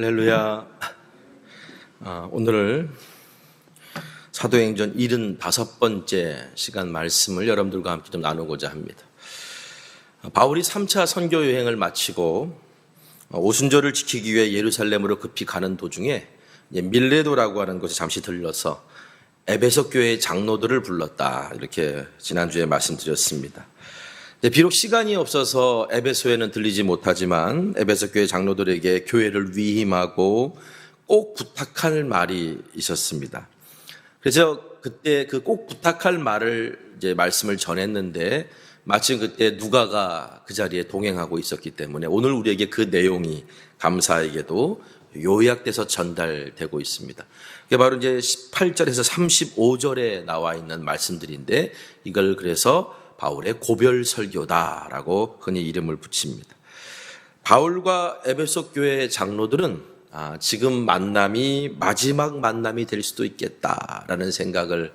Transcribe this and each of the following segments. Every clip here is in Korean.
할렐루야. 오늘 사도행전 75번째 시간 말씀을 여러분들과 함께 좀 나누고자 합니다. 바울이 3차 선교 여행을 마치고 오순절을 지키기 위해 예루살렘으로 급히 가는 도중에 밀레도라고 하는 곳에 잠시 들러서 에베소 교회의 장로들을 불렀다. 이렇게 지난주에 말씀드렸습니다. 비록 시간이 없어서 에베소에는 들리지 못하지만 에베소 교회 장로들에게 교회를 위임하고 꼭 부탁할 말이 있었습니다. 그래서 그때 그 꼭 부탁할 말을 말씀을 전했는데 마침 그때 누가가 그 자리에 동행하고 있었기 때문에 오늘 우리에게 그 내용이 감사하게도 요약돼서 전달되고 있습니다. 그게 바로 이제 18절에서 35절에 나와 있는 말씀들인데 이걸 그래서 바울의 고별 설교다라고 흔히 이름을 붙입니다. 바울과 에베소 교회 장로들은 지금 만남이 마지막 만남이 될 수도 있겠다라는 생각을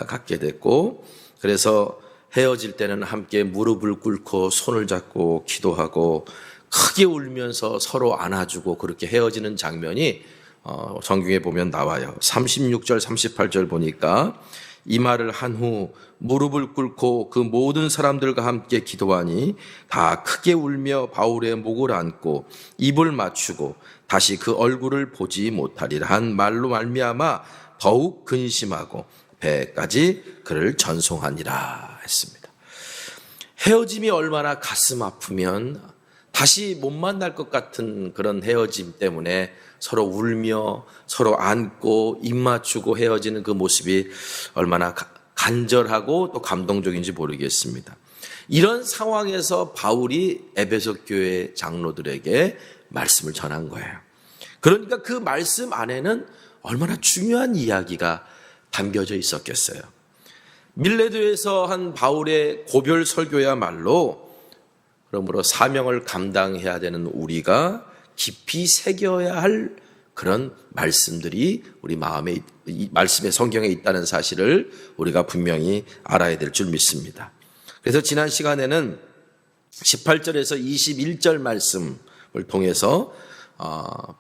갖게 됐고, 그래서 헤어질 때는 함께 무릎을 꿇고 손을 잡고 기도하고 크게 울면서 서로 안아주고 그렇게 헤어지는 장면이 성경에 보면 나와요. 36절 38절 보니까 이 말을 한 후 무릎을 꿇고 그 모든 사람들과 함께 기도하니 다 크게 울며 바울의 목을 안고 입을 맞추고 다시 그 얼굴을 보지 못하리라 한 말로 말미암아 더욱 근심하고 배까지 그를 전송하니라 했습니다. 헤어짐이 얼마나 가슴 아프면 다시 못 만날 것 같은 그런 헤어짐 때문에 서로 울며 서로 안고 입 맞추고 헤어지는 그 모습이 얼마나 간절하고 또 감동적인지 모르겠습니다. 이런 상황에서 바울이 에베소 교회 장로들에게 말씀을 전한 거예요. 그러니까 그 말씀 안에는 얼마나 중요한 이야기가 담겨져 있었겠어요. 밀레도에서 한 바울의 고별 설교야말로 그러므로 사명을 감당해야 되는 우리가 깊이 새겨야 할 그런 말씀들이 우리 마음에, 이 말씀의 성경에 있다는 사실을 우리가 분명히 알아야 될 줄 믿습니다. 그래서 지난 시간에는 18절에서 21절 말씀을 통해서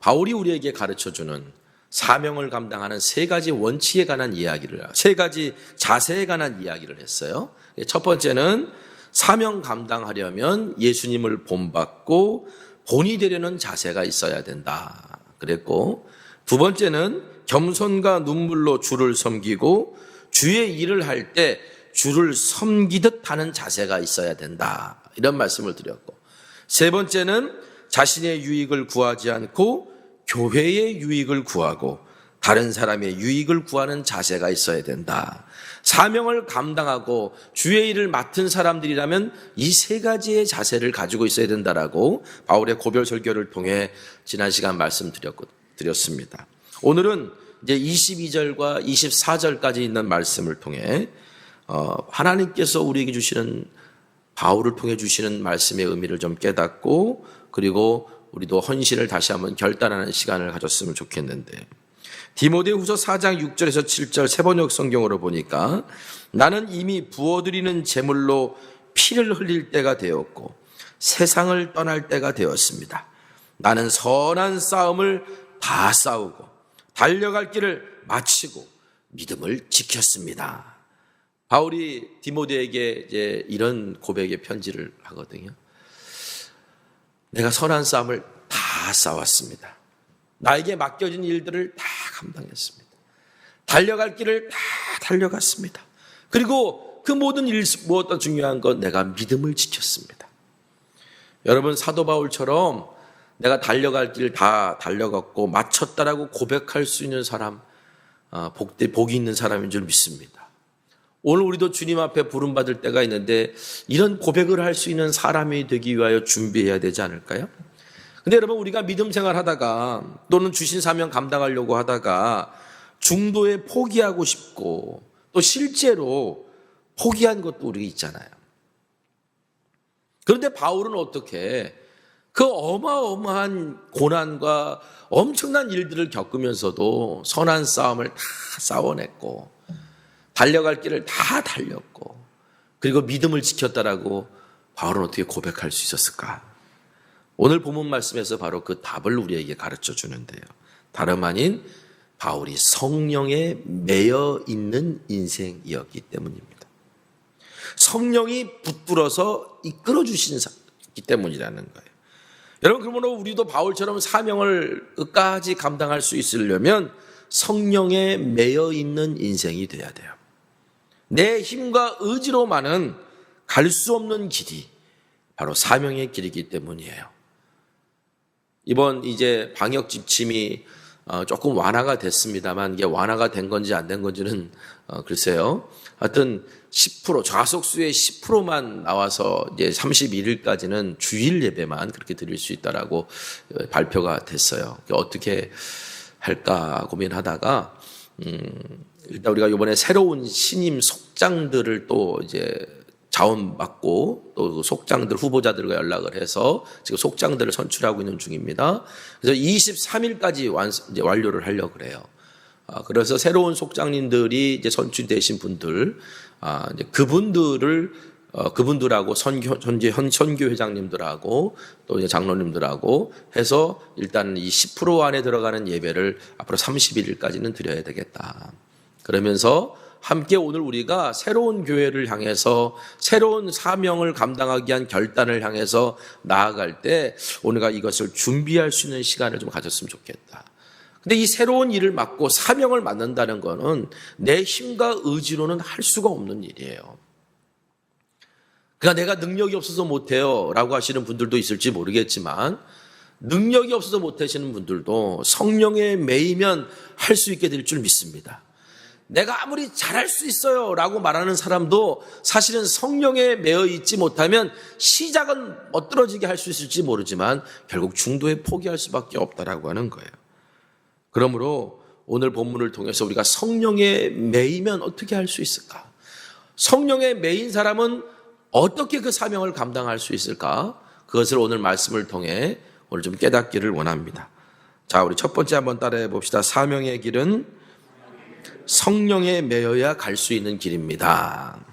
바울이 우리에게 가르쳐주는 사명을 감당하는 세 가지 원칙에 관한 이야기를, 세 가지 자세에 관한 이야기를 했어요. 첫 번째는 사명 감당하려면 예수님을 본받고 본이 되려는 자세가 있어야 된다 그랬고, 두 번째는 겸손과 눈물로 주를 섬기고 주의 일을 할 때 주를 섬기듯 하는 자세가 있어야 된다 이런 말씀을 드렸고, 세 번째는 자신의 유익을 구하지 않고 교회의 유익을 구하고 다른 사람의 유익을 구하는 자세가 있어야 된다. 사명을 감당하고 주의 일을 맡은 사람들이라면 이 세 가지의 자세를 가지고 있어야 된다라고 바울의 고별 설교를 통해 지난 시간 말씀드렸습니다. 오늘은 이제 22절과 24절까지 있는 말씀을 통해 하나님께서 우리에게 주시는, 바울을 통해 주시는 말씀의 의미를 좀 깨닫고, 그리고 우리도 헌신을 다시 한번 결단하는 시간을 가졌으면 좋겠는데, 디모데후서 4장 6절에서 7절 세번역 성경으로 보니까 나는 이미 부어드리는 제물로 피를 흘릴 때가 되었고 세상을 떠날 때가 되었습니다. 나는 선한 싸움을 다 싸우고 달려갈 길을 마치고 믿음을 지켰습니다. 바울이 디모데에게 이제 이런 고백의 편지를 하거든요. 내가 선한 싸움을 다 싸웠습니다. 나에게 맡겨진 일들을 다 감당했습니다. 달려갈 길을 다 달려갔습니다. 그리고 그 모든 일, 무엇보다 중요한 건 내가 믿음을 지켰습니다. 여러분, 사도 바울처럼 내가 달려갈 길 다 달려갔고 마쳤다라고 고백할 수 있는 사람, 복이 있는 사람인 줄 믿습니다. 오늘 우리도 주님 앞에 부름받을 때가 있는데 이런 고백을 할 수 있는 사람이 되기 위하여 준비해야 되지 않을까요? 근데 여러분, 우리가 믿음 생활하다가 또는 주신 사명 감당하려고 하다가 중도에 포기하고 싶고 또 실제로 포기한 것도 우리 있잖아요. 그런데 바울은 어떻게 그 어마어마한 고난과 엄청난 일들을 겪으면서도 선한 싸움을 다 싸워냈고 달려갈 길을 다 달렸고 그리고 믿음을 지켰다라고 바울은 어떻게 고백할 수 있었을까? 오늘 본문 말씀에서 바로 그 답을 우리에게 가르쳐 주는데요. 다름 아닌 바울이 성령에 매여 있는 인생이었기 때문입니다. 성령이 붙들어서 이끌어 주시기 때문이라는 거예요. 여러분, 그러므로 우리도 바울처럼 사명을 끝까지 감당할 수 있으려면 성령에 매여 있는 인생이 돼야 돼요. 내 힘과 의지로만은 갈 수 없는 길이 바로 사명의 길이기 때문이에요. 이번 이제 방역 지침이 조금 완화가 됐습니다만 이게 완화가 된 건지 안 된 건지는 글쎄요. 하여튼 10% 좌석수의 10%만 나와서 이제 31일까지는 주일 예배만 그렇게 드릴 수 있다라고 발표가 됐어요. 어떻게 할까 고민하다가 일단 우리가 이번에 새로운 신임 속장들을 또 이제 자원받고 또 속장들 후보자들과 연락을 해서 지금 속장들을 선출하고 있는 중입니다. 그래서 23일까지 이제 완료를 하려고 그래요. 그래서 새로운 속장님들이 이제 선출되신 분들, 이제 그분들하고 선교 회장님들하고 또 이제 장로님들하고 해서 일단 이 10% 안에 들어가는 예배를 앞으로 31일까지는 드려야 되겠다. 그러면서 함께 오늘 우리가 새로운 교회를 향해서 새로운 사명을 감당하기 위한 결단을 향해서 나아갈 때 오늘가 이것을 준비할 수 있는 시간을 좀 가졌으면 좋겠다. 근데 이 새로운 일을 맡고 사명을 맡는다는 거는 내 힘과 의지로는 할 수가 없는 일이에요. 그러니까 내가 능력이 없어서 못해요 라고 하시는 분들도 있을지 모르겠지만 능력이 없어서 못하시는 분들도 성령에 매이면 할 수 있게 될 줄 믿습니다. 내가 아무리 잘할 수 있어요 라고 말하는 사람도 사실은 성령에 매여 있지 못하면 시작은 멋들어지게 할 수 있을지 모르지만 결국 중도에 포기할 수밖에 없다라고 하는 거예요. 그러므로 오늘 본문을 통해서 우리가 성령에 매이면 어떻게 할 수 있을까? 성령에 매인 사람은 어떻게 그 사명을 감당할 수 있을까? 그것을 오늘 말씀을 통해 오늘 좀 깨닫기를 원합니다. 자, 우리 첫 번째 한번 따라해 봅시다. 사명의 길은 성령에 매여야 갈 수 있는 길입니다.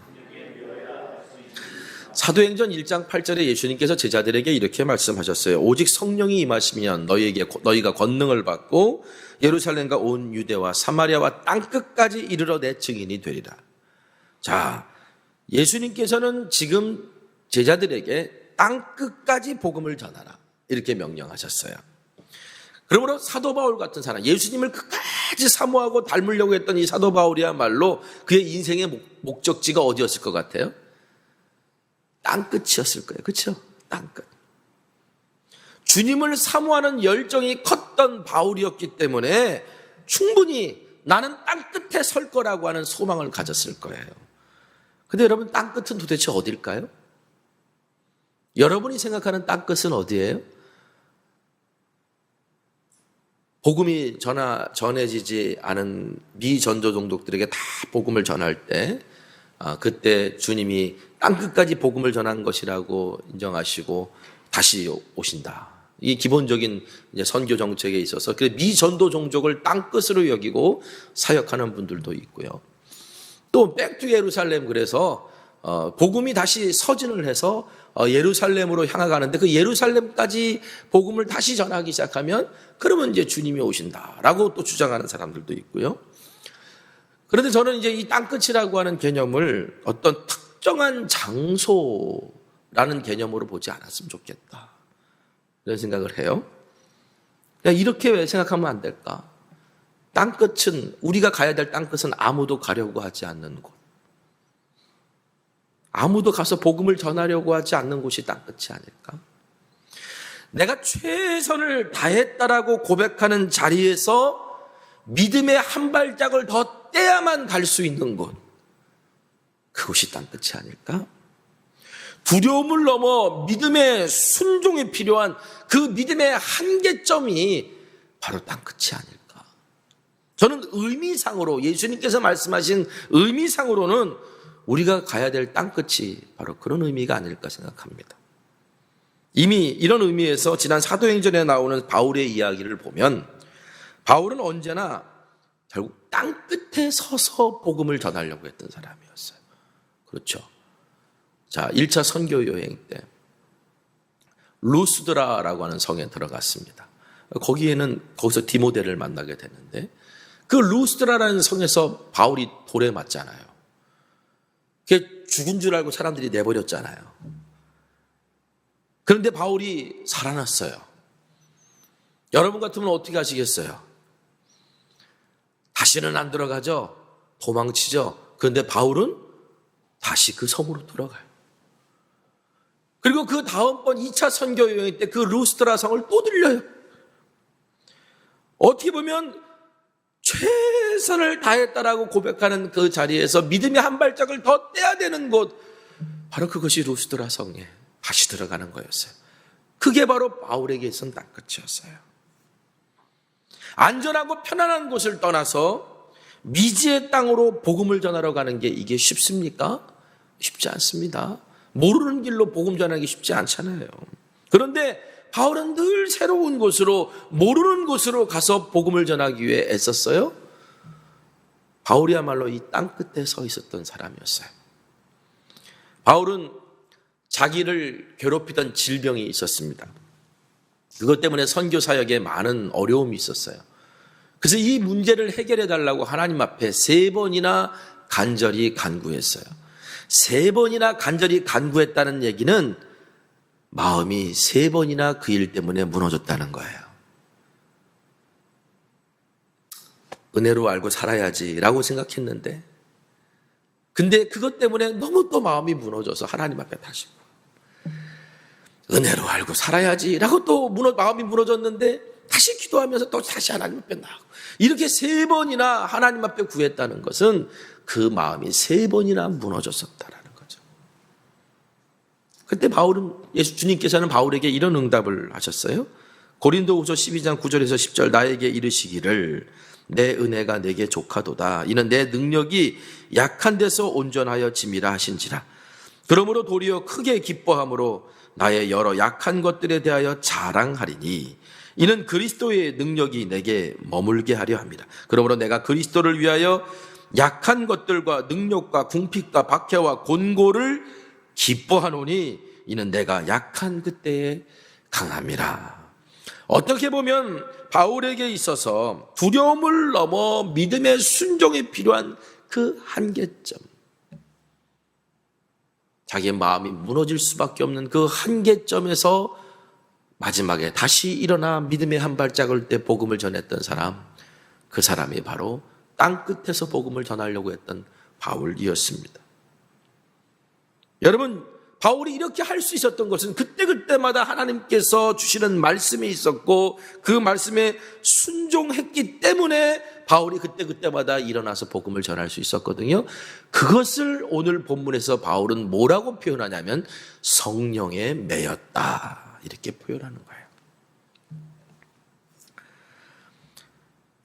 사도행전 1장 8절에 예수님께서 제자들에게 이렇게 말씀하셨어요. 오직 성령이 임하시면 너희가 권능을 받고 예루살렘과 온 유대와 사마리아와 땅끝까지 이르러 내 증인이 되리라. 자, 예수님께서는 지금 제자들에게 땅끝까지 복음을 전하라 이렇게 명령하셨어요. 그러므로 사도 바울 같은 사람, 예수님을 끝까지 사모하고 닮으려고 했던 이 사도 바울이야말로 그의 인생의 목적지가 어디였을 것 같아요? 땅끝이었을 거예요. 그렇죠? 땅끝. 주님을 사모하는 열정이 컸던 바울이었기 때문에 충분히 나는 땅끝에 설 거라고 하는 소망을 가졌을 거예요. 근데 여러분, 땅끝은 도대체 어딜까요? 여러분이 생각하는 땅끝은 어디예요? 복음이 전해지지 않은 미전도 종족들에게 다 복음을 전할 때 그때 주님이 땅끝까지 복음을 전한 것이라고 인정하시고 다시 오신다. 이 기본적인 이제 선교 정책에 있어서 그 미전도 종족을 땅끝으로 여기고 사역하는 분들도 있고요. 또 백투 예루살렘, 그래서 복음이 다시 서진을 해서 예루살렘으로 향하가는데 그 예루살렘까지 복음을 다시 전하기 시작하면 그러면 이제 주님이 오신다라고 또 주장하는 사람들도 있고요. 그런데 저는 이제 이 땅끝이라고 하는 개념을 어떤 특정한 장소라는 개념으로 보지 않았으면 좋겠다, 이런 생각을 해요. 이렇게 왜 생각하면 안 될까? 땅끝은, 우리가 가야 될 땅끝은 아무도 가려고 하지 않는 곳, 아무도 가서 복음을 전하려고 하지 않는 곳이 땅끝이 아닐까? 내가 최선을 다했다라고 고백하는 자리에서 믿음의 한 발짝을 더 떼야만 갈 수 있는 곳, 그곳이 땅끝이 아닐까? 두려움을 넘어 믿음의 순종이 필요한 그 믿음의 한계점이 바로 땅끝이 아닐까? 저는 의미상으로, 예수님께서 말씀하신 의미상으로는 우리가 가야 될 땅끝이 바로 그런 의미가 아닐까 생각합니다. 이미 이런 의미에서 지난 사도행전에 나오는 바울의 이야기를 보면 바울은 언제나 결국 땅끝에 서서 복음을 전하려고 했던 사람이었어요. 그렇죠. 자, 1차 선교 여행 때 루스드라라고 하는 성에 들어갔습니다. 거기서 디모데를 만나게 됐는데, 그 루스드라라는 성에서 바울이 돌에 맞잖아요. 그게 죽은 줄 알고 사람들이 내버렸잖아요. 그런데 바울이 살아났어요. 여러분 같으면 어떻게 하시겠어요? 다시는 안 들어가죠? 도망치죠? 그런데 바울은 다시 그 성으로 들어가요. 그리고 그 다음번 2차 선교 여행 때 그 루스드라 성을 또 들려요. 어떻게 보면 최선을 다했다라고 고백하는 그 자리에서 믿음의 한 발짝을 더 떼야 되는 곳, 바로 그것이 루스드라 성에 다시 들어가는 거였어요. 그게 바로 바울에게 있어서 땅끝이었어요. 안전하고 편안한 곳을 떠나서 미지의 땅으로 복음을 전하러 가는 게 이게 쉽습니까? 쉽지 않습니다. 모르는 길로 복음 전하기 쉽지 않잖아요. 그런데 바울은 늘 새로운 곳으로, 모르는 곳으로 가서 복음을 전하기 위해 애썼어요. 바울이야말로 이 땅 끝에 서 있었던 사람이었어요. 바울은 자기를 괴롭히던 질병이 있었습니다. 그것 때문에 선교 사역에 많은 어려움이 있었어요. 그래서 이 문제를 해결해 달라고 하나님 앞에 3번이나 간절히 간구했어요. 3번이나 간절히 간구했다는 얘기는 마음이 3번이나 그 일 때문에 무너졌다는 거예요. 은혜로 알고 살아야지라고 생각했는데, 근데 그것 때문에 너무 또 마음이 무너져서 하나님 앞에 다시 은혜로 알고 살아야지라고 또 마음이 무너졌는데 다시 기도하면서 또 다시 하나님 앞에 나가고, 이렇게 3번이나 하나님 앞에 구했다는 것은 그 마음이 3번이나 무너졌었다라는 거죠. 그때 주님께서는 바울에게 이런 응답을 하셨어요. 고린도후서 12장 9절에서 10절, 나에게 이르시기를 내 은혜가 내게 족하도다. 이는 내 능력이 약한 데서 온전하여 짐이라 하신지라. 그러므로 도리어 크게 기뻐함으로 나의 여러 약한 것들에 대하여 자랑하리니 이는 그리스도의 능력이 내게 머물게 하려 합니다. 그러므로 내가 그리스도를 위하여 약한 것들과 능력과 궁핍과 박해와 곤고를 기뻐하노니 이는 내가 약한 그때에 강함이라. 어떻게 보면 바울에게 있어서 두려움을 넘어 믿음의 순종이 필요한 그 한계점, 자기의 마음이 무너질 수밖에 없는 그 한계점에서 마지막에 다시 일어나 믿음의 한 발짝을 떼 복음을 전했던 사람, 그 사람이 바로 땅끝에서 복음을 전하려고 했던 바울이었습니다. 여러분, 바울이 이렇게 할 수 있었던 것은 그때그때마다 하나님께서 주시는 말씀이 있었고 그 말씀에 순종했기 때문에 바울이 그때그때마다 일어나서 복음을 전할 수 있었거든요. 그것을 오늘 본문에서 바울은 뭐라고 표현하냐면 성령에 매였다, 이렇게 표현하는 거예요.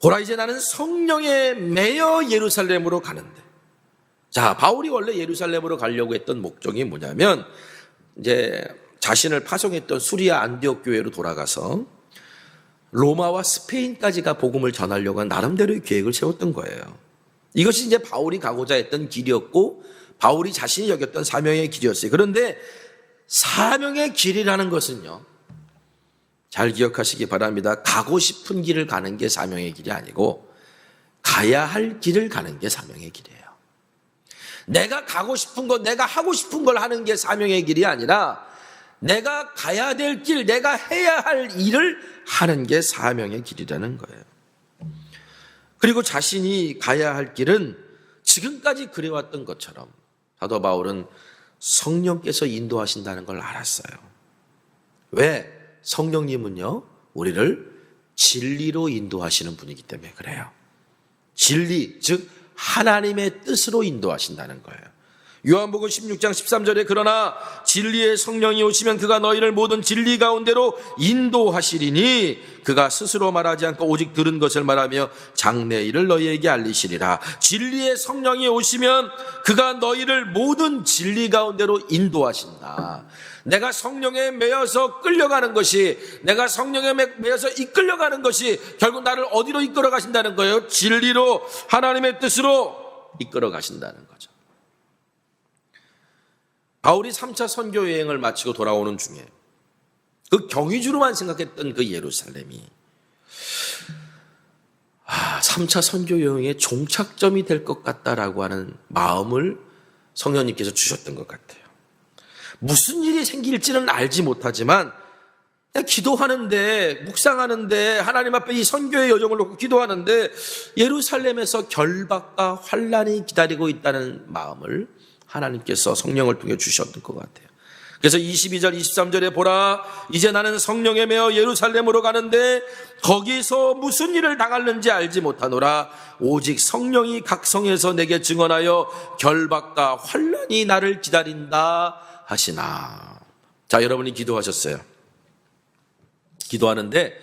보라, 이제 나는 성령에 매여 예루살렘으로 가는데. 자, 바울이 원래 예루살렘으로 가려고 했던 목적이 뭐냐면, 이제 자신을 파송했던 수리아 안디옥 교회로 돌아가서 로마와 스페인까지가 복음을 전하려고 한 나름대로의 계획을 세웠던 거예요. 이것이 이제 바울이 가고자 했던 길이었고, 바울이 자신이 여겼던 사명의 길이었어요. 그런데 사명의 길이라는 것은요, 잘 기억하시기 바랍니다. 가고 싶은 길을 가는 게 사명의 길이 아니고 가야 할 길을 가는 게 사명의 길이에요. 내가 가고 싶은 것, 내가 하고 싶은 걸 하는 게 사명의 길이 아니라 내가 가야 될 길, 내가 해야 할 일을 하는 게 사명의 길이라는 거예요. 그리고 자신이 가야 할 길은 지금까지 그래왔던 것처럼 사도 바울은 성령께서 인도하신다는 걸 알았어요. 왜? 성령님은요, 우리를 진리로 인도하시는 분이기 때문에 그래요. 진리, 즉 하나님의 뜻으로 인도하신다는 거예요. 요한복음 16장 13절에 그러나 진리의 성령이 오시면 그가 너희를 모든 진리 가운데로 인도하시리니 그가 스스로 말하지 않고 오직 들은 것을 말하며 장래 일을 너희에게 알리시리라. 진리의 성령이 오시면 그가 너희를 모든 진리 가운데로 인도하신다. 내가 성령에 매여서 끌려가는 것이, 내가 성령에 매여서 이끌려가는 것이 결국 나를 어디로 이끌어 가신다는 거예요? 진리로, 하나님의 뜻으로 이끌어 가신다는 거죠. 바울이 3차 선교 여행을 마치고 돌아오는 중에 그 경위주로만 생각했던 그 예루살렘이 3차 선교 여행의 종착점이 될 것 같다라고 하는 마음을 성령님께서 주셨던 것 같아요. 무슨 일이 생길지는 알지 못하지만 그냥 기도하는데, 묵상하는데, 하나님 앞에 이 선교의 여정을 놓고 기도하는데 예루살렘에서 결박과 환난이 기다리고 있다는 마음을 하나님께서 성령을 통해 주셨던 것 같아요. 그래서 22절, 23절에 보라, 이제 나는 성령에 매어 예루살렘으로 가는데 거기서 무슨 일을 당할는지 알지 못하노라. 오직 성령이 각 성에서 내게 증언하여 결박과 환난이 나를 기다린다 하시나. 자, 여러분이 기도하셨어요. 기도하는데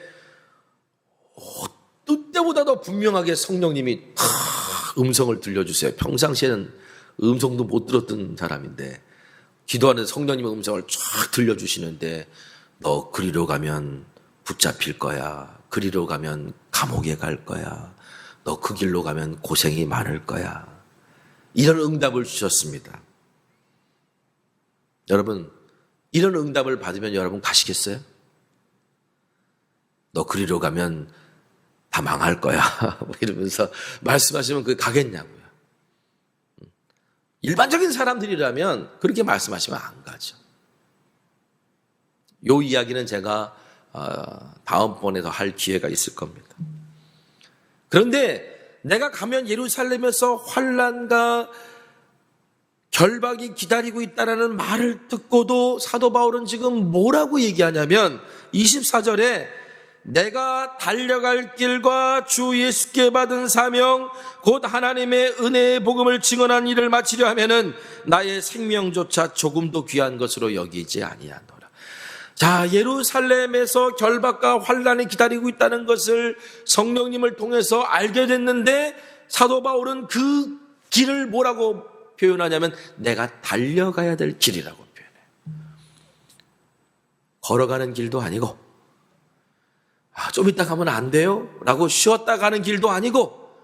어떤 때보다 더 분명하게 성령님이 음성을 들려주세요. 평상시에는 음성도 못 들었던 사람인데 기도하는 성령님의 음성을 쫙 들려주시는데 너 그리로 가면 붙잡힐 거야. 그리로 가면 감옥에 갈 거야. 너 그 길로 가면 고생이 많을 거야. 이런 응답을 주셨습니다. 여러분, 이런 응답을 받으면 여러분 가시겠어요? 너 그리로 가면 다 망할 거야. 이러면서 말씀하시면 그게 가겠냐고요. 일반적인 사람들이라면 그렇게 말씀하시면 안 가죠. 이 이야기는 제가 다음번에 더 할 기회가 있을 겁니다. 그런데 내가 가면 예루살렘에서 환난과 결박이 기다리고 있다는 말을 듣고도 사도 바울은 지금 뭐라고 얘기하냐면 24절에 내가 달려갈 길과 주 예수께 받은 사명 곧 하나님의 은혜의 복음을 증언한 일을 마치려 하면은 나의 생명조차 조금도 귀한 것으로 여기지 아니하노라. 자, 예루살렘에서 결박과 환난이 기다리고 있다는 것을 성령님을 통해서 알게 됐는데 사도 바울은 그 길을 뭐라고 표현하냐면 내가 달려가야 될 길이라고 표현해요. 걸어가는 길도 아니고 좀 이따 가면 안 돼요? 라고 쉬었다 가는 길도 아니고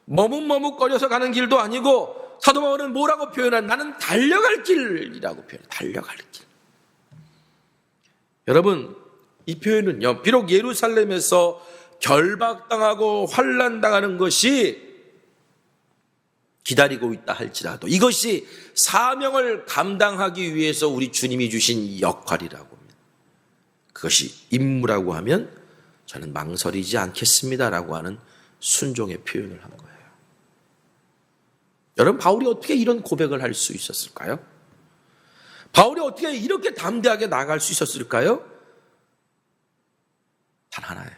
머뭇머뭇거려서 가는 길도 아니고 사도 바울은 뭐라고 표현한 나는 달려갈 길이라고 표현해요. 달려갈 길. 여러분, 이 표현은요, 비록 예루살렘에서 결박당하고 환난당하는 것이 기다리고 있다 할지라도 이것이 사명을 감당하기 위해서 우리 주님이 주신 역할이라고 합니다. 그것이 임무라고 하면 저는 망설이지 않겠습니다라고 하는 순종의 표현을 한 거예요. 여러분, 바울이 어떻게 이런 고백을 할 수 있었을까요? 바울이 어떻게 이렇게 담대하게 나아갈 수 있었을까요? 단 하나예요.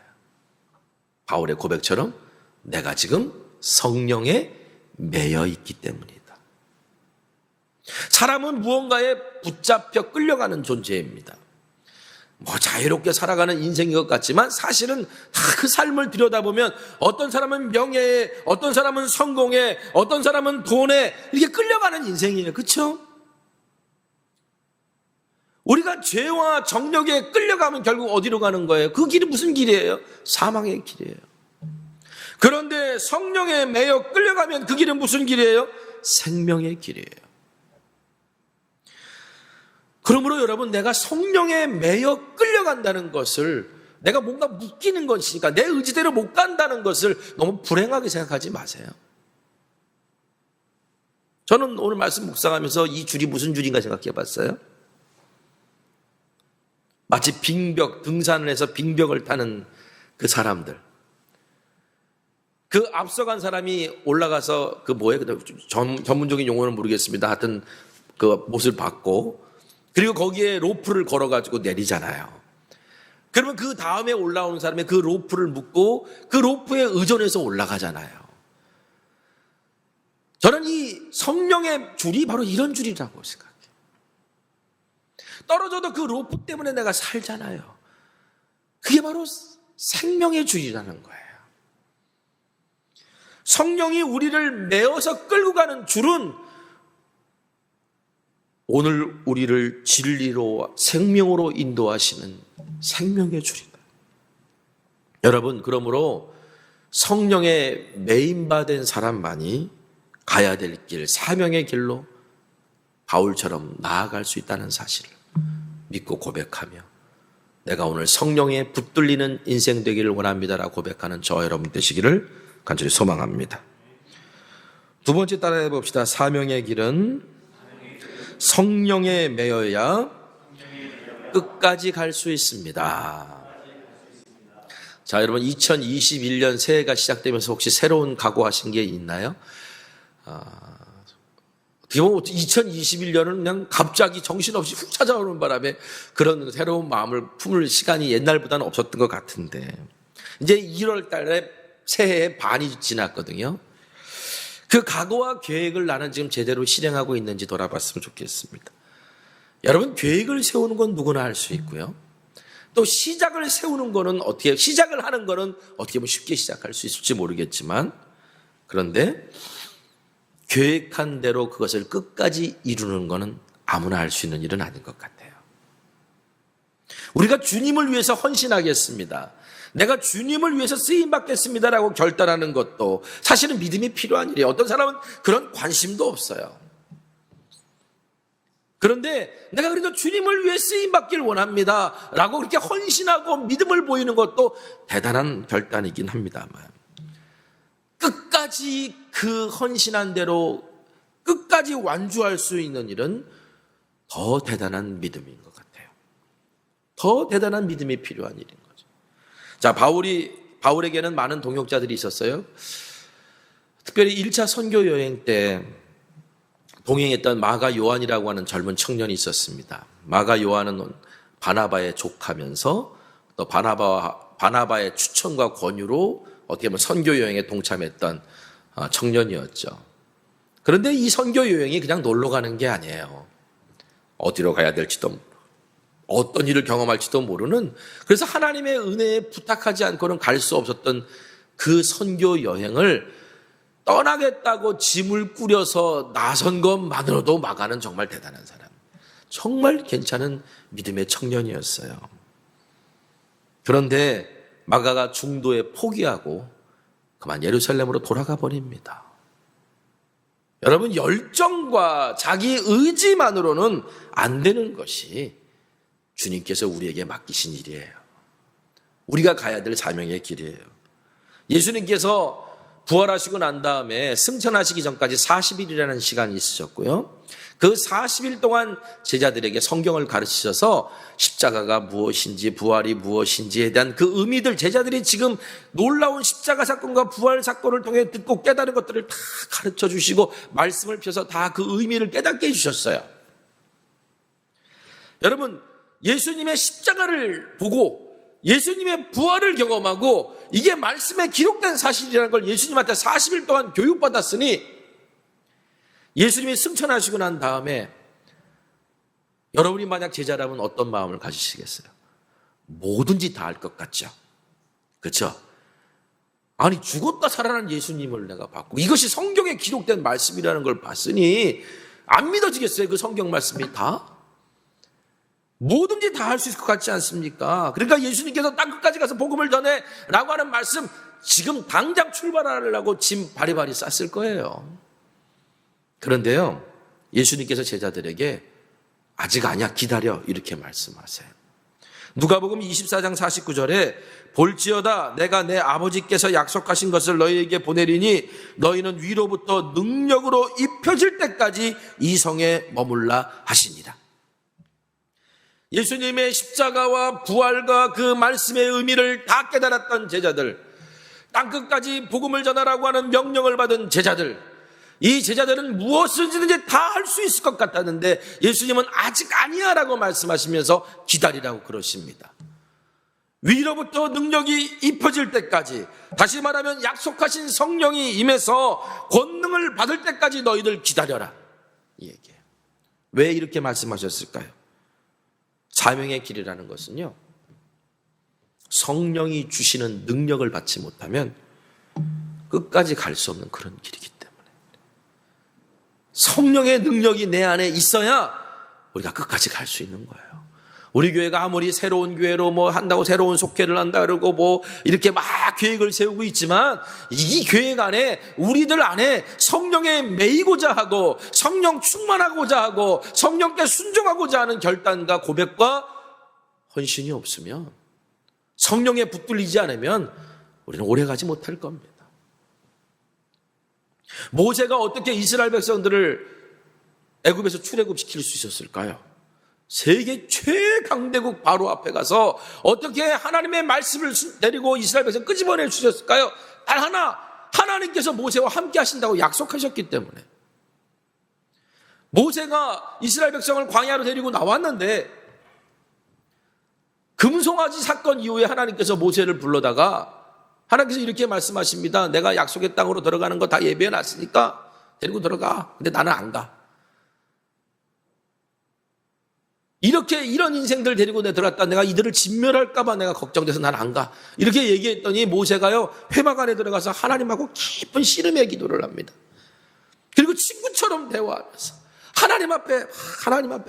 바울의 고백처럼 내가 지금 성령에 매여 있기 때문이다. 사람은 무언가에 붙잡혀 끌려가는 존재입니다. 자유롭게 살아가는 인생인 것 같지만 사실은 그 삶을 들여다보면 어떤 사람은 명예에, 어떤 사람은 성공에, 어떤 사람은 돈에 이렇게 끌려가는 인생이에요. 그렇죠? 우리가 죄와 정욕에 끌려가면 결국 어디로 가는 거예요? 그 길이 무슨 길이에요? 사망의 길이에요. 그런데 성령에 매여 끌려가면 그 길은 무슨 길이에요? 생명의 길이에요. 그러므로 여러분, 내가 성령에 매여 끌려간다는 것을, 내가 뭔가 묶이는 것이니까 내 의지대로 못 간다는 것을 너무 불행하게 생각하지 마세요. 저는 오늘 말씀 묵상하면서 이 줄이 무슨 줄인가 생각해 봤어요. 마치 빙벽, 등산을 해서 빙벽을 타는 그 사람들. 그 앞서간 사람이 올라가서 그 뭐예요? 전문적인 용어는 모르겠습니다. 하여튼 그 못을 받고 그리고 거기에 로프를 걸어가지고 내리잖아요. 그러면 그 다음에 올라오는 사람이 그 로프를 묶고 그 로프에 의존해서 올라가잖아요. 저는 이 성령의 줄이 바로 이런 줄이라고 생각해요. 떨어져도 그 로프 때문에 내가 살잖아요. 그게 바로 생명의 줄이라는 거예요. 성령이 우리를 메어서 끌고 가는 줄은 오늘 우리를 진리로 생명으로 인도하시는 생명의 줄이다. 여러분, 그러므로 성령에 매인받은 사람만이 가야 될 길, 사명의 길로 바울처럼 나아갈 수 있다는 사실을 믿고 고백하며 내가 오늘 성령에 붙들리는 인생 되기를 원합니다라고 고백하는 저와 여러분 되시기를 간절히 소망합니다. 두 번째 따라해 봅시다. 사명의 길은 성령에 매여야 끝까지 갈 수 있습니다. 자, 여러분 2021년 새해가 시작되면서 혹시 새로운 각오하신 게 있나요? 어떻게 보면 2021년은 그냥 갑자기 정신없이 훅 찾아오는 바람에 그런 새로운 마음을 품을 시간이 옛날보다는 없었던 것 같은데, 이제 1월 달에 새해의 반이 지났거든요. 그 각오와 계획을 나는 지금 제대로 실행하고 있는지 돌아봤으면 좋겠습니다. 여러분, 계획을 세우는 건 누구나 할 수 있고요. 또 시작을 세우는 거는 시작을 하는 거는 어떻게 보면 쉽게 시작할 수 있을지 모르겠지만, 그런데 계획한 대로 그것을 끝까지 이루는 거는 아무나 할 수 있는 일은 아닌 것 같아요. 우리가 주님을 위해서 헌신하겠습니다, 내가 주님을 위해서 쓰임받겠습니다라고 결단하는 것도 사실은 믿음이 필요한 일이에요. 어떤 사람은 그런 관심도 없어요. 그런데 내가 그래도 주님을 위해 쓰임받길 원합니다 라고 그렇게 헌신하고 믿음을 보이는 것도 대단한 결단이긴 합니다만, 끝까지 그 헌신한 대로 끝까지 완주할 수 있는 일은 더 대단한 믿음인 것 같아요. 더 대단한 믿음이 필요한 일인 거죠. 자, 바울에게는 많은 동역자들이 있었어요. 특별히 1차 선교 여행 때 동행했던 마가 요한이라고 하는 젊은 청년이 있었습니다. 마가 요한은 바나바의 조카면서 또 바나바의 추천과 권유로 어떻게 보면 선교 여행에 동참했던 청년이었죠. 그런데 이 선교 여행이 그냥 놀러 가는 게 아니에요. 어디로 가야 될지도, 어떤 일을 경험할지도 모르는, 그래서 하나님의 은혜에 부탁하지 않고는 갈 수 없었던 그 선교 여행을 떠나겠다고 짐을 꾸려서 나선 것만으로도 마가는 정말 대단한 사람, 정말 괜찮은 믿음의 청년이었어요. 그런데 마가가 중도에 포기하고 그만 예루살렘으로 돌아가 버립니다. 여러분, 열정과 자기 의지만으로는 안 되는 것이 주님께서 우리에게 맡기신 일이에요. 우리가 가야 될 사명의 길이에요. 예수님께서 부활하시고 난 다음에 승천하시기 전까지 40일이라는 시간이 있으셨고요. 그 40일 동안 제자들에게 성경을 가르치셔서 십자가가 무엇인지 부활이 무엇인지에 대한 그 의미들, 제자들이 지금 놀라운 십자가 사건과 부활 사건을 통해 듣고 깨달은 것들을 다 가르쳐 주시고 말씀을 펴서 다 그 의미를 깨닫게 해주셨어요. 여러분, 예수님의 십자가를 보고 예수님의 부활을 경험하고 이게 말씀에 기록된 사실이라는 걸 예수님한테 40일 동안 교육받았으니, 예수님이 승천하시고 난 다음에 여러분이 만약 제자라면 어떤 마음을 가지시겠어요? 뭐든지 다 할 것 같죠? 그렇죠? 아니, 죽었다 살아난 예수님을 내가 봤고 이것이 성경에 기록된 말씀이라는 걸 봤으니 안 믿어지겠어요? 그 성경 말씀이 다? 뭐든지 다 할 수 있을 것 같지 않습니까? 그러니까 예수님께서 땅끝까지 가서 복음을 전해 라고 하는 말씀, 지금 당장 출발하려고 짐 바리바리 쌌을 거예요. 그런데요, 예수님께서 제자들에게 아직 아니야, 기다려, 이렇게 말씀하세요. 누가복음 24장 49절에 볼지어다 내가 내 아버지께서 약속하신 것을 너희에게 보내리니 너희는 위로부터 능력으로 입혀질 때까지 이 성에 머물라 하시니라. 예수님의 십자가와 부활과 그 말씀의 의미를 다 깨달았던 제자들, 땅끝까지 복음을 전하라고 하는 명령을 받은 제자들, 이 제자들은 무엇이든지 다 할 수 있을 것 같았는데 예수님은 아직 아니야 라고 말씀하시면서 기다리라고 그러십니다. 위로부터 능력이 입혀질 때까지, 다시 말하면 약속하신 성령이 임해서 권능을 받을 때까지 너희들 기다려라, 이 얘기예요. 왜 이렇게 말씀하셨을까요? 사명의 길이라는 것은요, 성령이 주시는 능력을 받지 못하면 끝까지 갈 수 없는 그런 길이기 때문에, 성령의 능력이 내 안에 있어야 우리가 끝까지 갈 수 있는 거예요. 우리 교회가 아무리 새로운 교회로 뭐 한다고, 새로운 속회를 한다 그러고 뭐 이렇게 막 계획을 세우고 있지만, 이 계획 안에, 우리들 안에 성령에 매이고자 하고 성령 충만하고자 하고 성령께 순종하고자 하는 결단과 고백과 헌신이 없으면, 성령에 붙들리지 않으면 우리는 오래가지 못할 겁니다. 모세가 어떻게 이스라엘 백성들을 애굽에서 출애굽시킬 수 있었을까요? 세계 최강대국 바로 앞에 가서 어떻게 하나님의 말씀을 내리고 이스라엘 백성 끄집어내 주셨을까요? 단 하나, 하나님께서 모세와 함께 하신다고 약속하셨기 때문에. 모세가 이스라엘 백성을 광야로 데리고 나왔는데 금송아지 사건 이후에 하나님께서 모세를 불러다가 하나님께서 이렇게 말씀하십니다. 내가 약속의 땅으로 들어가는 거 다 예비해 놨으니까 데리고 들어가. 근데 나는 안 가. 이런 인생들 데리고 내가 들어갔다. 내가 이들을 진멸할까봐 내가 걱정돼서 난 안 가. 이렇게 얘기했더니 모세가요, 회막 안에 들어가서 하나님하고 깊은 씨름의 기도를 합니다. 그리고 친구처럼 대화하면서 하나님 앞에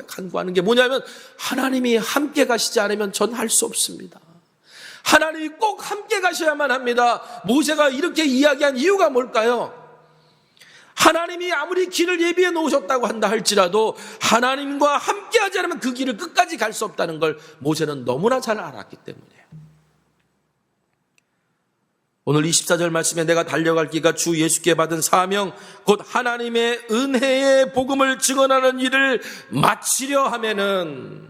간구하는 게 뭐냐면, 하나님이 함께 가시지 않으면 전 할 수 없습니다. 하나님이 꼭 함께 가셔야만 합니다. 모세가 이렇게 이야기한 이유가 뭘까요? 하나님이 아무리 길을 예비해 놓으셨다고 한다 할지라도 하나님과 함께 하지 않으면 그 길을 끝까지 갈 수 없다는 걸 모세는 너무나 잘 알았기 때문이에요. 오늘 24절 말씀에 내가 달려갈 길과 주 예수께 받은 사명, 곧 하나님의 은혜의 복음을 증언하는 일을 마치려 하면은,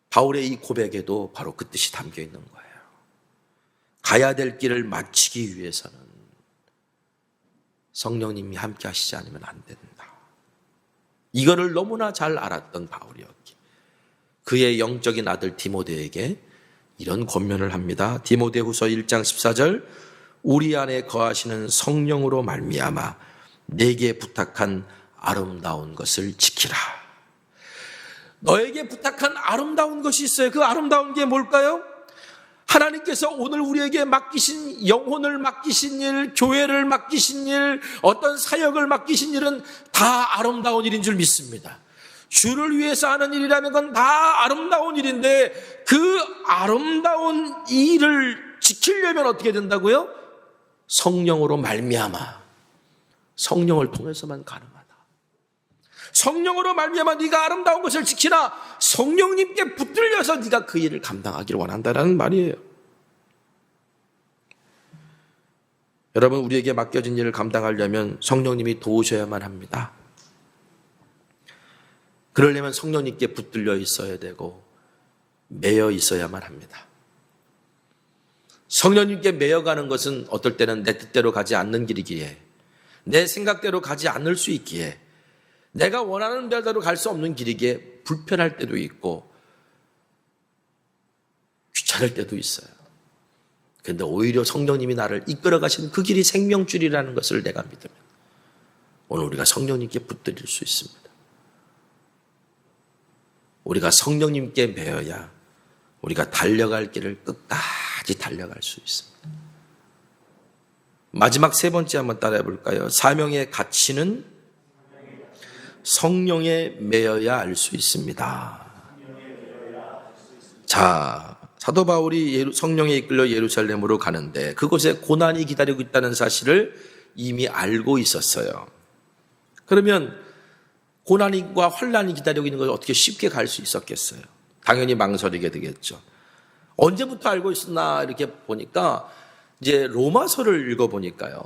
바울의 이 고백에도 바로 그 뜻이 담겨 있는 거예요. 가야 될 길을 마치기 위해서는 성령님이 함께 하시지 않으면 안 된다. 이거를 너무나 잘 알았던 바울이었기에 그의 영적인 아들 디모데에게 이런 권면을 합니다. 디모데후서 1장 14절, 우리 안에 거하시는 성령으로 말미암아 내게 부탁한 아름다운 것을 지키라. 너에게 부탁한 아름다운 것이 있어요. 그 아름다운 게 뭘까요? 하나님께서 오늘 우리에게 맡기신, 영혼을 맡기신 일, 교회를 맡기신 일, 어떤 사역을 맡기신 일은 다 아름다운 일인 줄 믿습니다. 주를 위해서 하는 일이라면 그건 다 아름다운 일인데, 그 아름다운 일을 지키려면 어떻게 된다고요? 성령으로 말미암아, 성령을 통해서만 가능하다. 성령으로 말미암아 네가 아름다운 것을 지키나 성령님께 붙들려서 네가 그 일을 감당하기를 원한다라는 말이에요. 여러분, 우리에게 맡겨진 일을 감당하려면 성령님이 도우셔야만 합니다. 그러려면 성령님께 붙들려 있어야 되고 매여 있어야만 합니다. 성령님께 매여가는 것은 어떨 때는 내 뜻대로 가지 않는 길이기에, 내 생각대로 가지 않을 수 있기에, 내가 원하는 대로 갈 수 없는 길이기에 불편할 때도 있고 귀찮을 때도 있어요. 그런데 오히려 성령님이 나를 이끌어 가시는 그 길이 생명줄이라는 것을 내가 믿으면 오늘 우리가 성령님께 붙들릴 수 있습니다. 우리가 성령님께 매여야 우리가 달려갈 길을 끝까지 달려갈 수 있습니다. 마지막 세 번째 한번 따라해 볼까요? 사명의 가치는 성령에 매여야 알 수 있습니다. 자, 사도 바울이 성령에 이끌려 예루살렘으로 가는데 그곳에 고난이 기다리고 있다는 사실을 이미 알고 있었어요. 그러면 고난과 환난이 기다리고 있는 것을 어떻게 쉽게 갈 수 있었겠어요? 당연히 망설이게 되겠죠. 언제부터 알고 있었나 이렇게 보니까 이제 로마서를 읽어보니까요.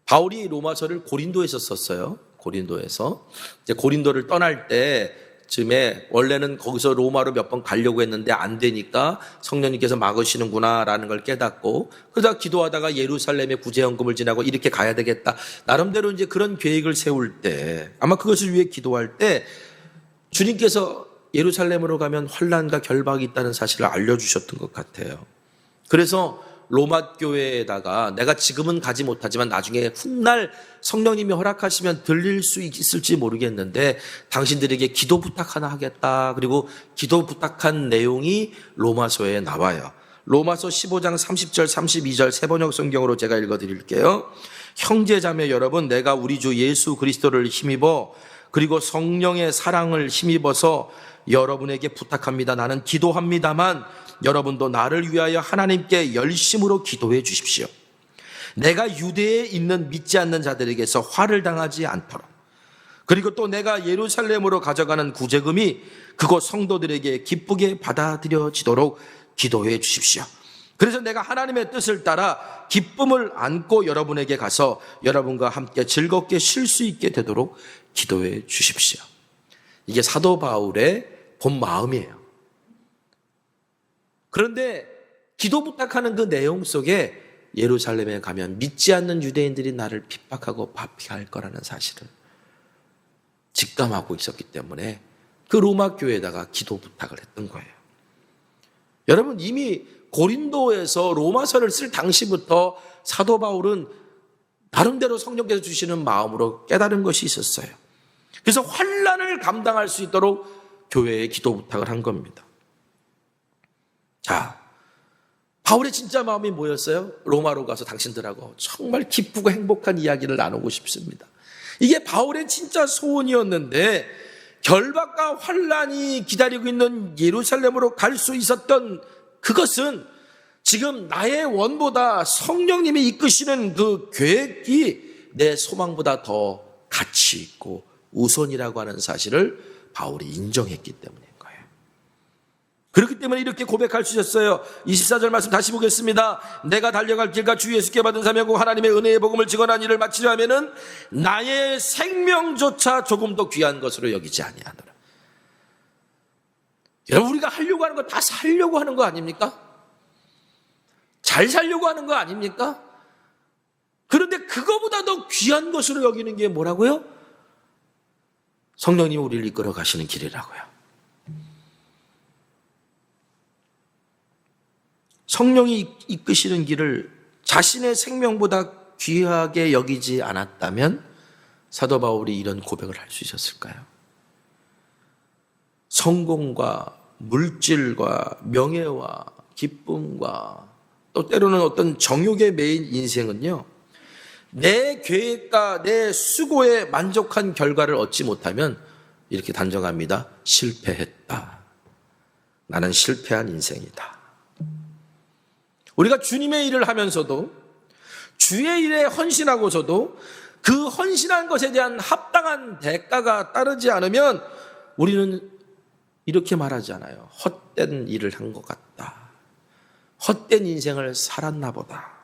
바울이 로마서를 고린도에서 썼어요. 고린도에서. 이제 고린도를 떠날 때쯤에 원래는 거기서 로마로 몇 번 가려고 했는데 안 되니까 성령님께서 막으시는구나라는 걸 깨닫고, 그러다가 기도하다가 예루살렘에 구제연금을 지나고 이렇게 가야 되겠다. 나름대로 이제 그런 계획을 세울 때, 아마 그것을 위해 기도할 때 주님께서 예루살렘으로 가면 환난과 결박이 있다는 사실을 알려주셨던 것 같아요. 그래서 로마 교회에다가 내가 지금은 가지 못하지만 나중에 훗날 성령님이 허락하시면 들릴 수 있을지 모르겠는데 당신들에게 기도 부탁 하나 하겠다. 그리고 기도 부탁한 내용이 로마서에 나와요. 로마서 15장 30절 32절 세번역 성경으로 제가 읽어드릴게요. 형제자매 여러분, 내가 우리 주 예수 그리스도를 힘입어 그리고 성령의 사랑을 힘입어서 여러분에게 부탁합니다. 나는 기도합니다만 여러분도 나를 위하여 하나님께 열심으로 기도해 주십시오. 내가 유대에 있는 믿지 않는 자들에게서 화를 당하지 않도록, 그리고 또 내가 예루살렘으로 가져가는 구제금이 그곳 성도들에게 기쁘게 받아들여지도록 기도해 주십시오. 그래서 내가 하나님의 뜻을 따라 기쁨을 안고 여러분에게 가서 여러분과 함께 즐겁게 쉴 수 있게 되도록 기도해 주십시오. 이게 사도 바울의 본 마음이에요. 그런데 기도 부탁하는 그 내용 속에 예루살렘에 가면 믿지 않는 유대인들이 나를 핍박하고 박해할 거라는 사실을 직감하고 있었기 때문에 그 로마 교회에다가 기도 부탁을 했던 거예요. 여러분, 이미 고린도에서 로마서를 쓸 당시부터 사도 바울은 나름대로 성령께서 주시는 마음으로 깨달은 것이 있었어요. 그래서 환난을 감당할 수 있도록 교회에 기도 부탁을 한 겁니다. 자, 바울의 진짜 마음이 뭐였어요? 로마로 가서 당신들하고 정말 기쁘고 행복한 이야기를 나누고 싶습니다. 이게 바울의 진짜 소원이었는데 결박과 환난이 기다리고 있는 예루살렘으로 갈 수 있었던 그것은 지금 나의 원보다 성령님이 이끄시는 그 계획이 내 소망보다 더 가치 있고 우선이라고 하는 사실을 바울이 인정했기 때문인 거예요. 그렇기 때문에 이렇게 고백할 수 있었어요. 24절 말씀 다시 보겠습니다. 내가 달려갈 길과 주 예수께 받은 사명과 하나님의 은혜의 복음을 증언한 일을 마치려 하면은 나의 생명조차 조금 더 귀한 것으로 여기지 아니하노라. 여러분, 우리가 하려고 하는 거 다 살려고 하는 거 아닙니까? 잘 살려고 하는 거 아닙니까? 그런데 그거보다 더 귀한 것으로 여기는 게 뭐라고요? 성령님이 우리를 이끌어 가시는 길이라고요. 성령이 이끄시는 길을 자신의 생명보다 귀하게 여기지 않았다면 사도 바울이 이런 고백을 할 수 있었을까요? 성공과 물질과 명예와 기쁨과 또 때로는 어떤 정욕에 매인 인생은요, 내 계획과 내 수고에 만족한 결과를 얻지 못하면 이렇게 단정합니다. 실패했다. 나는 실패한 인생이다. 우리가 주님의 일을 하면서도 주의 일에 헌신하고서도 그 헌신한 것에 대한 합당한 대가가 따르지 않으면 우리는 이렇게 말하지 않아요. 헛된 일을 한 것 같다. 헛된 인생을 살았나 보다.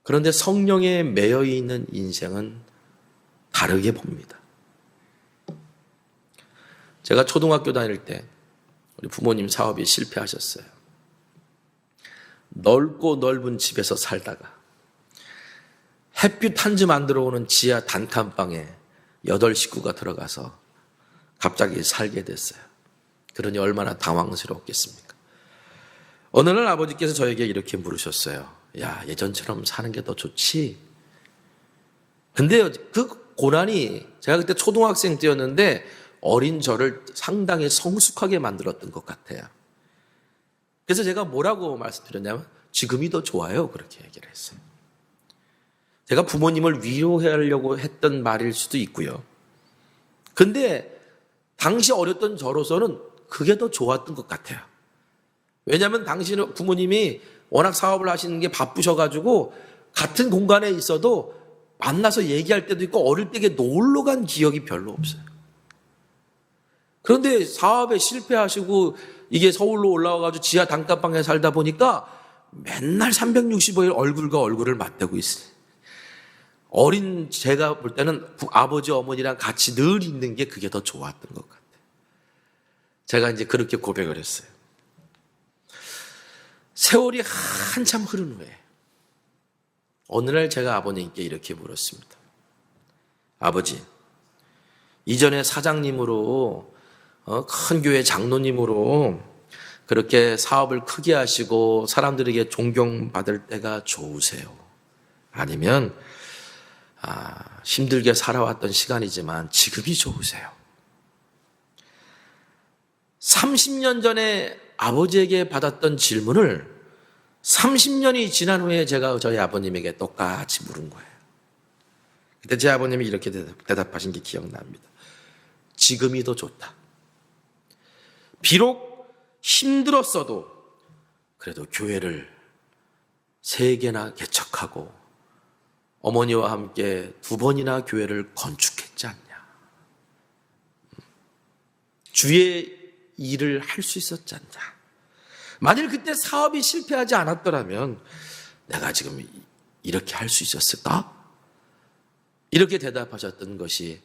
그런데 성령에 매여 있는 인생은 다르게 봅니다. 제가 초등학교 다닐 때 우리 부모님 사업이 실패하셨어요. 넓고 넓은 집에서 살다가 햇빛 한 줌 안 들어오는 지하 단칸방에 8 식구가 들어가서 갑자기 살게 됐어요. 그러니 얼마나 당황스러웠겠습니까? 어느 날 아버지께서 저에게 이렇게 물으셨어요. 야, 예전처럼 사는 게 더 좋지? 근데 그 고난이 제가 그때 초등학생 때였는데 어린 저를 상당히 성숙하게 만들었던 것 같아요. 그래서 제가 뭐라고 말씀드렸냐면 지금이 더 좋아요. 그렇게 얘기를 했어요. 제가 부모님을 위로하려고 했던 말일 수도 있고요. 근데 당시 어렸던 저로서는 그게 더 좋았던 것 같아요. 왜냐하면 당시 부모님이 워낙 사업을 하시는 게 바쁘셔가지고 같은 공간에 있어도 만나서 얘기할 때도 있고 어릴 때 놀러 간 기억이 별로 없어요. 그런데 사업에 실패하시고 이게 서울로 올라와가지고 지하 단칸방에 살다 보니까 맨날 365일 얼굴과 얼굴을 맞대고 있어요. 어린 제가 볼 때는 아버지 어머니랑 같이 늘 있는 게 그게 더 좋았던 것 같아요. 제가 이제 그렇게 고백을 했어요. 세월이 한참 흐른 후에 어느 날 제가 아버님께 이렇게 물었습니다. 아버지, 이전에 사장님으로 큰 교회 장로님으로 그렇게 사업을 크게 하시고 사람들에게 존경받을 때가 좋으세요? 아니면 힘들게 살아왔던 시간이지만 지금이 좋으세요? 30년 전에 아버지에게 받았던 질문을 30년이 지난 후에 제가 저희 아버님에게 똑같이 물은 거예요. 그때 제 아버님이 이렇게 대답하신 게 기억납니다. 지금이 더 좋다. 비록 힘들었어도 그래도 교회를 3개나 개척하고 어머니와 함께 2번이나 교회를 건축했지 않냐. 주의 일을 할 수 있었지 않냐. 만일 그때 사업이 실패하지 않았더라면 내가 지금 이렇게 할 수 있었을까? 이렇게 대답하셨던 것이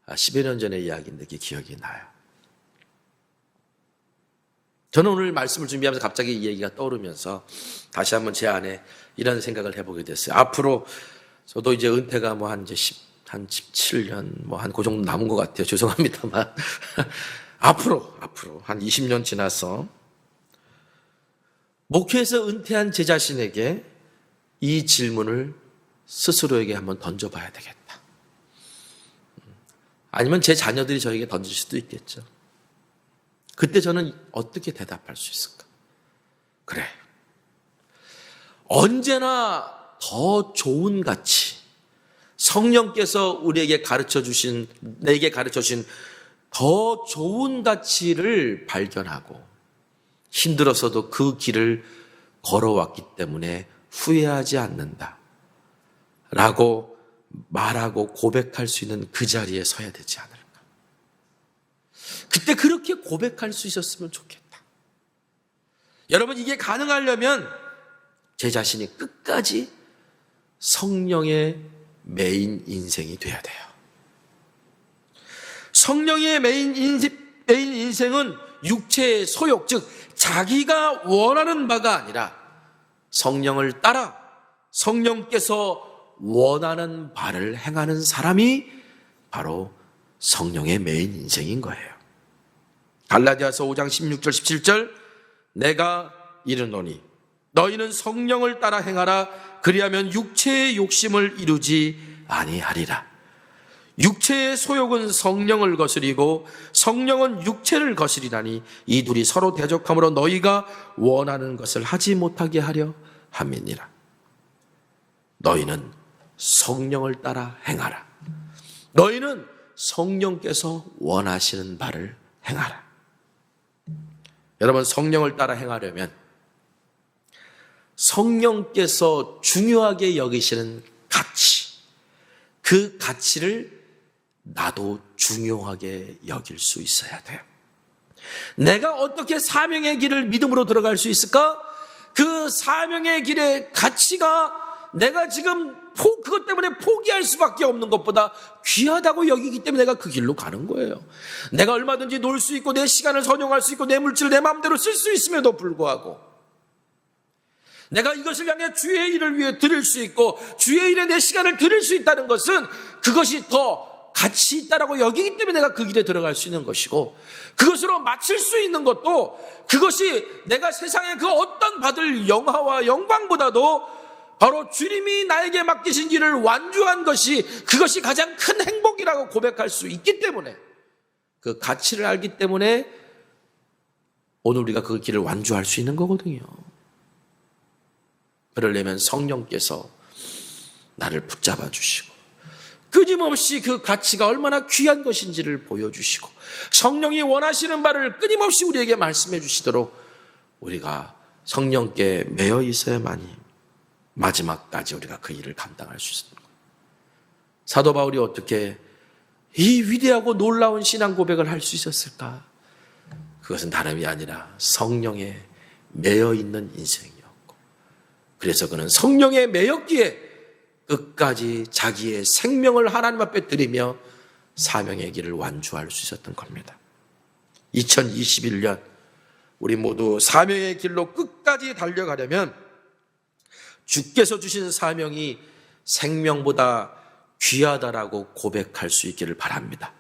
10여 년 전의 이야기인데 그게 기억이 나요. 저는 오늘 말씀을 준비하면서 갑자기 이 얘기가 떠오르면서 다시 한번 제 안에 이런 생각을 해보게 됐어요. 앞으로 저도 이제 은퇴가 한 17년 한 그 정도 남은 것 같아요. 죄송합니다만. 앞으로 한 20년 지나서 목회에서 은퇴한 제 자신에게 이 질문을 스스로에게 한번 던져봐야 되겠다. 아니면 제 자녀들이 저에게 던질 수도 있겠죠. 그때 저는 어떻게 대답할 수 있을까? 그래. 언제나 더 좋은 가치, 성령께서 우리에게 내게 가르쳐 주신 더 좋은 가치를 발견하고 힘들어서도 그 길을 걸어왔기 때문에 후회하지 않는다. 라고 말하고 고백할 수 있는 그 자리에 서야 되지 않을까. 그때 그렇게 고백할 수 있었으면 좋겠다. 여러분, 이게 가능하려면 제 자신이 끝까지 성령의 메인 인생이 돼야 돼요. 성령의 메인 인생은 육체의 소욕, 즉 자기가 원하는 바가 아니라 성령을 따라 성령께서 원하는 바를 행하는 사람이 바로 성령의 메인 인생인 거예요. 갈라디아서 5장 16절 17절 내가 이르노니 너희는 성령을 따라 행하라. 그리하면 육체의 욕심을 이루지 아니하리라. 육체의 소욕은 성령을 거스리고 성령은 육체를 거스리나니 이 둘이 서로 대적함으로 너희가 원하는 것을 하지 못하게 하려 함이니라. 너희는 성령을 따라 행하라. 너희는 성령께서 원하시는 바를 행하라. 여러분, 성령을 따라 행하려면 성령께서 중요하게 여기시는 가치, 그 가치를 나도 중요하게 여길 수 있어야 돼요. 내가 어떻게 사명의 길을 믿음으로 들어갈 수 있을까? 그 사명의 길의 가치가 내가 지금 그것 때문에 포기할 수밖에 없는 것보다 귀하다고 여기기 때문에 내가 그 길로 가는 거예요. 내가 얼마든지 놀 수 있고 내 시간을 선용할 수 있고 내 물질을 내 마음대로 쓸 수 있음에도 불구하고 내가 이것을 향해 주의 일을 위해 드릴 수 있고 주의 일에 내 시간을 드릴 수 있다는 것은 그것이 더 가치 있다라고 여기기 때문에 내가 그 길에 들어갈 수 있는 것이고 그것으로 마칠 수 있는 것도 그것이 내가 세상의 그 어떤 받을 영화와 영광보다도 바로 주님이 나에게 맡기신 길을 완주한 것이 그것이 가장 큰 행복이라고 고백할 수 있기 때문에 그 가치를 알기 때문에 오늘 우리가 그 길을 완주할 수 있는 거거든요. 그러려면 성령께서 나를 붙잡아 주시고 끊임없이 그 가치가 얼마나 귀한 것인지를 보여주시고 성령이 원하시는 바를 끊임없이 우리에게 말씀해 주시도록 우리가 성령께 매여 있어야만이 마지막까지 우리가 그 일을 감당할 수 있습니다. 사도 바울이 어떻게 이 위대하고 놀라운 신앙 고백을 할 수 있었을까? 그것은 다름이 아니라 성령에 매여 있는 인생이었고 그래서 그는 성령에 매였기에 끝까지 자기의 생명을 하나님 앞에 드리며 사명의 길을 완주할 수 있었던 겁니다. 2021년 우리 모두 사명의 길로 끝까지 달려가려면 주께서 주신 사명이 생명보다 귀하다라고 고백할 수 있기를 바랍니다.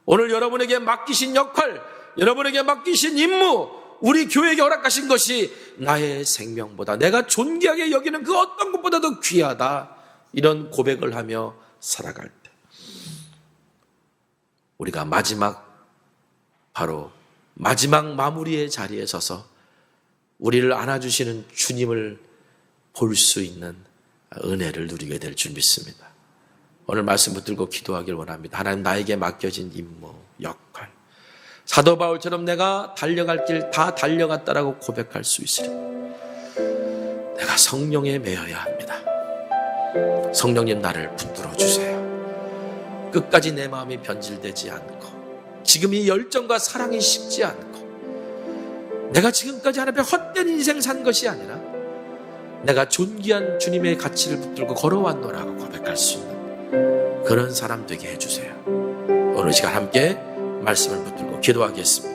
오늘 여러분에게 맡기신 역할, 여러분에게 맡기신 임무, 우리 교회에게 허락하신 것이 나의 생명보다 내가 존귀하게 여기는 그 어떤 것보다도 귀하다. 이런 고백을 하며 살아갈 때 우리가 바로 마지막 마무리의 자리에 서서 우리를 안아주시는 주님을 볼 수 있는 은혜를 누리게 될 줄 믿습니다. 오늘 말씀 붙들고 기도하길 원합니다. 하나님, 나에게 맡겨진 임무, 역할, 사도 바울처럼 내가 달려갈 길 다 달려갔다라고 고백할 수 있으리 내가 성령에 매여야 합니다. 성령님 나를 붙들어 주세요. 끝까지 내 마음이 변질되지 않고 지금 이 열정과 사랑이 식지 않고 내가 지금까지 하나님 앞에 헛된 인생 산 것이 아니라 내가 존귀한 주님의 가치를 붙들고 걸어왔노라고 고백할 수 있는 그런 사람 되게 해주세요. 오늘 시간 함께 말씀을 붙들고 기도하겠습니다.